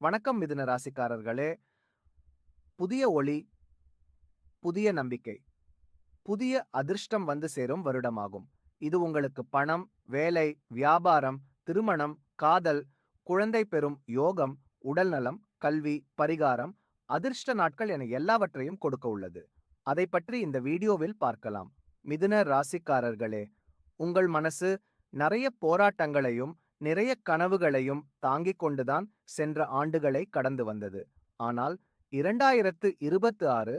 வணக்கம் மிதுன ராசிக்காரர்களே. புதிய ஒளி, புதிய நம்பிக்கை, புதிய அதிர்ஷ்டம் வந்து சேரும் வருடமாகும். இது உங்களுக்கு பணம், வேலை, வியாபாரம், திருமணம், காதல், குழந்தை பெறும் யோகம், உடல்நலம், கல்வி, பரிகாரம், அதிர்ஷ்ட நாட்கள் என எல்லாவற்றையும் கொடுக்க உள்ளது. அதை பற்றி இந்த வீடியோவில் பார்க்கலாம். மிதுன ராசிக்காரர்களே, உங்கள் மனசு நிறைய போராட்டங்களையும் நிறைய கனவுகளையும் தாங்கிக் கொண்டுதான் சென்ற ஆண்டுகளை கடந்து வந்தது. ஆனால் 2026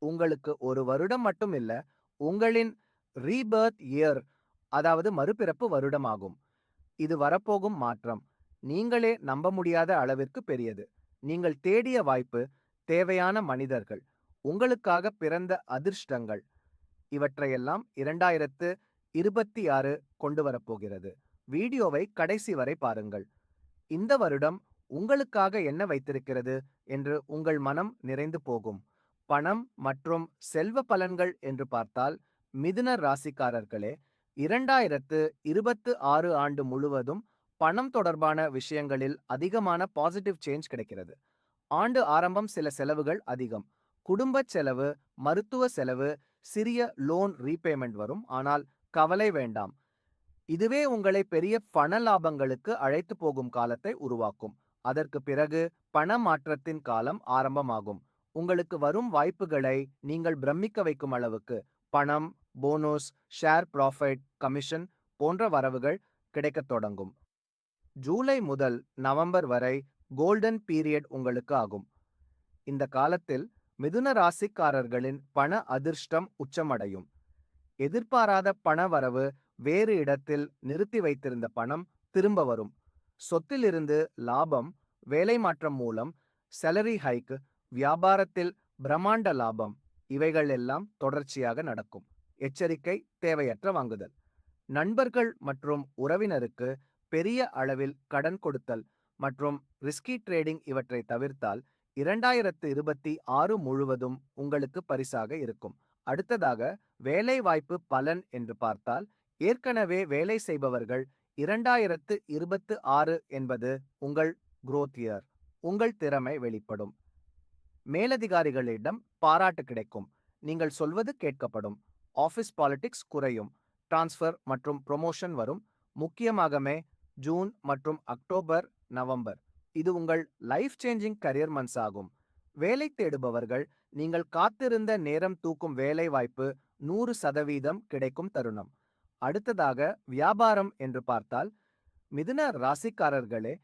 உங்களுக்கு ஒரு வருடம் மட்டும் இல்ல, உங்களின் ரீபர்த் இயர், அதாவது மறுபிறப்பு வருடமாகும். இது வரப்போகும் மாற்றம் நீங்களே நம்ப முடியாத அளவிற்கு பெரியது. நீங்கள் தேடிய வாய்ப்பு, தேவையான மனிதர்கள், உங்களுக்காக பிறந்த அதிர்ஷ்டங்கள், இவற்றையெல்லாம் 2026 கொண்டு வரப்போகிறது. வீடியோவை கடைசி வரை பாருங்கள். இந்த வருடம் உங்களுக்காக என்ன வைத்திருக்கிறது என்று உங்கள் மனம் நிறைந்து போகும். பணம் மற்றும் செல்வ பலன்கள் என்று பார்த்தால், மிதுன ராசிக்காரர்களே, 2026 ஆண்டு முழுவதும் பணம் தொடர்பான விஷயங்களில் அதிகமான பாசிட்டிவ் சேஞ்ச் கிடைக்கிறது. ஆண்டு ஆரம்பம் சில செலவுகள் அதிகம். குடும்ப செலவு, மருத்துவ செலவு, சிறிய லோன் ரீபேமெண்ட் வரும். ஆனால் கவலை வேண்டாம். இதுவே உங்களை பெரிய பண லாபங்களுக்கு அழைத்து போகும் காலத்தை உருவாக்கும். அதற்கு பிறகு பண மாற்றத்தின் காலம் ஆரம்பமாகும். உங்களுக்கு வரும் வாய்ப்புகளை நீங்கள் பிரமிக்க வைக்கும் அளவுக்கு பணம், போனஸ், ஷேர் ப்ராஃபிட், கமிஷன் போன்ற வரவுகள் கிடைக்கத் தொடங்கும். ஜூலை முதல் நவம்பர் வரை கோல்டன் பீரியட் உங்களுக்கு ஆகும். இந்த காலத்தில் மிதுன ராசிக்காரர்களின் பண அதிர்ஷ்டம் உச்சமடையும். எதிர்பாராத பண வரவு, வேறு இடத்தில் நிறுத்தி வைத்திருந்த பணம் திரும்ப வரும். சொத்திலிருந்து லாபம், வேலை மாற்றம் மூலம் சேலரி ஹைக், வியாபாரத்தில் பிரம்மாண்ட லாபம், இவைகள் எல்லாம் தொடர்ச்சியாக நடக்கும். எச்சரிக்கை, தேவையற்ற வாங்குதல். நண்பர்கள் மற்றும் உறவினருக்கு பெரிய அளவில் கடன் கொடுத்தல் மற்றும் ரிஸ்கி ட்ரேடிங் இவற்றை தவிர்த்தால் 2026 முழுவதும் உங்களுக்கு பரிசாக இருக்கும். அடுத்ததாக வேலை வாய்ப்பு பலன் என்று பார்த்தால், ஏற்கனவே வேலை செய்பவர்கள் 2026 என்பது உங்கள் growth year. உங்கள் திறமை வெளிப்படும். மேலதிகாரிகளிடம் பாராட்டு கிடைக்கும். நீங்கள் சொல்வது கேட்கப்படும். ஆபீஸ் பாலிடிக்ஸ் குறையும். டிரான்ஸ்ஃபர் மற்றும் ப்ரொமோஷன் வரும். முக்கியமாகவே ஜூன் மற்றும் அக்டோபர், நவம்பர். இது உங்கள் லைஃப் சேஞ்சிங் கரியர் மந்த்ஸ் ஆகும். வேலை தேடுபவர்கள் நீங்கள் காத்திருந்த நேரம் தூக்கும் வேலை வாய்ப்பு 100% கிடைக்கும் தருணம். அடுத்ததாக வியாபாரம் என்று பார்த்தால், மிதுன ராசிக்காரர்களே,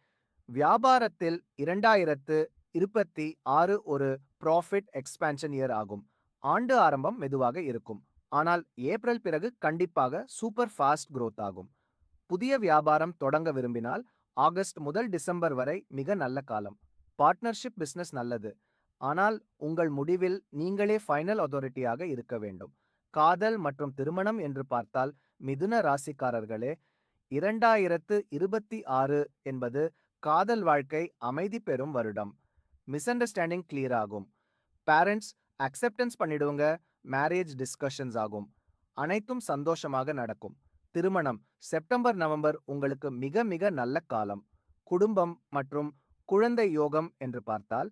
வியாபாரத்தில் 2026 ஒரு ப்ராஃபிட் எக்ஸ்பான்ஷன் இயர் ஆகும். ஆண்டு ஆரம்பம் மெதுவாக இருக்கும். ஆனால் ஏப்ரல் பிறகு கண்டிப்பாக சூப்பர் ஃபாஸ்ட் growth ஆகும். புதிய வியாபாரம் தொடங்க விரும்பினால் ஆகஸ்ட் முதல் டிசம்பர் வரை மிக நல்ல காலம். பார்ட்னர்ஷிப் பிசினஸ் நல்லது. ஆனால் உங்கள் முடிவில் நீங்களே ஃபைனல் அத்தாரிட்டியாக இருக்க வேண்டும். காதல் மற்றும் திருமணம் என்று பார்த்தால், மிதுன ராசிக்காரர்களே, 2026 என்பது காதல் வாழ்க்கை அமைதி பெறும் வருடம். மிஸ் அண்டர்ஸ்டாண்டிங் கிளியர் ஆகும். பேரண்ட்ஸ் அக்செப்டன்ஸ் பண்ணிடுவங்க. மேரேஜ் டிஸ்கஷன்ஸ் ஆகும். அனைத்தும் சந்தோஷமாக நடக்கும். திருமணம் செப்டம்பர் நவம்பர் உங்களுக்கு மிக மிக நல்ல காலம். குடும்பம் மற்றும் குழந்தை யோகம் என்று பார்த்தால்,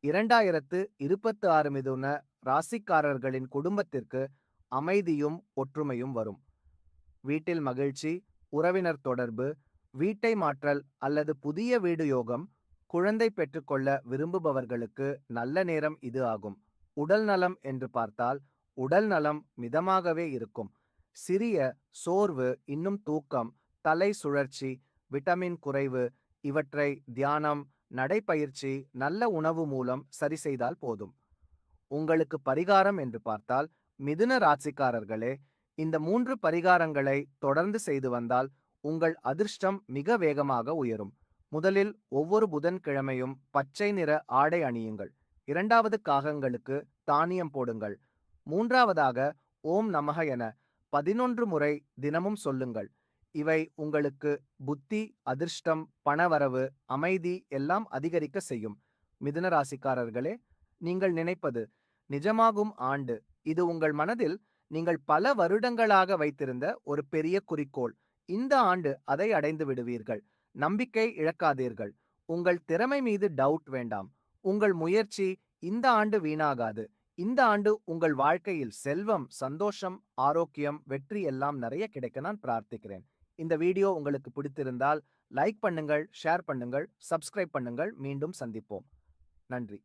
2026 மிதுன ராசிக்காரர்களின் குடும்பத்திற்கு அமைதியும் ஒற்றுமையும் வரும். வீட்டில் மகிழ்ச்சி, உறவினர் தொடர்பு, வீட்டை மாற்றல் அல்லது புதிய வீடு யோகம், குழந்தை பெற்றுக்கொள்ள விரும்புபவர்களுக்கு நல்ல நேரம் இது ஆகும். உடல் நலம் என்று பார்த்தால், உடல் நலம் மிதமாகவே இருக்கும். சிறிய சோர்வு, இன்னும் தூக்கம், தலை சுழற்சி, விட்டமின் குறைவு இவற்றை தியானம், நடைப்பயிற்சி, நல்ல உணவு மூலம் சரி செய்தால் போதும். உங்களுக்கு பரிகாரம் என்று பார்த்தால், மிதுன ராசிக்காரர்களே, இந்த 3 பரிகாரங்களை தொடர்ந்து செய்து வந்தால் உங்கள் அதிர்ஷ்டம் மிக வேகமாக உயரும். முதலில் ஒவ்வொரு புதன்கிழமையும் பச்சை நிற ஆடை அணியுங்கள். இரண்டாவது காகங்களுக்கு தானியம் போடுங்கள். மூன்றாவதாக ஓம் நமக என 11 முறை தினமும் சொல்லுங்கள். இவை உங்களுக்கு புத்தி, அதிர்ஷ்டம், பணவரவு, அமைதி எல்லாம் அதிகரிக்க செய்யும். மிதுன ராசிக்காரர்களே, நீங்கள் நினைப்பது நிஜமாகும் ஆண்டு. இது உங்கள் மனதில் நீங்கள் பல வருடங்களாக வைத்திருந்த ஒரு பெரிய குறிக்கோள். இந்த ஆண்டு அதை அடைந்து விடுவீர்கள். நம்பிக்கை இழக்காதீர்கள். உங்கள் திறமை மீது டவுட் வேண்டாம். உங்கள் முயற்சி இந்த ஆண்டு வீணாகாது. இந்த ஆண்டு உங்கள் வாழ்க்கையில் செல்வம், சந்தோஷம், ஆரோக்கியம், வெற்றி எல்லாம் நிறைய கிடைக்க நான் பிரார்த்திக்கிறேன். இந்த வீடியோ உங்களுக்கு பிடித்திருந்தால் லைக் பண்ணுங்கள், ஷேர் பண்ணுங்கள், சப்ஸ்கிரைப் பண்ணுங்கள். மீண்டும் சந்திப்போம். நன்றி.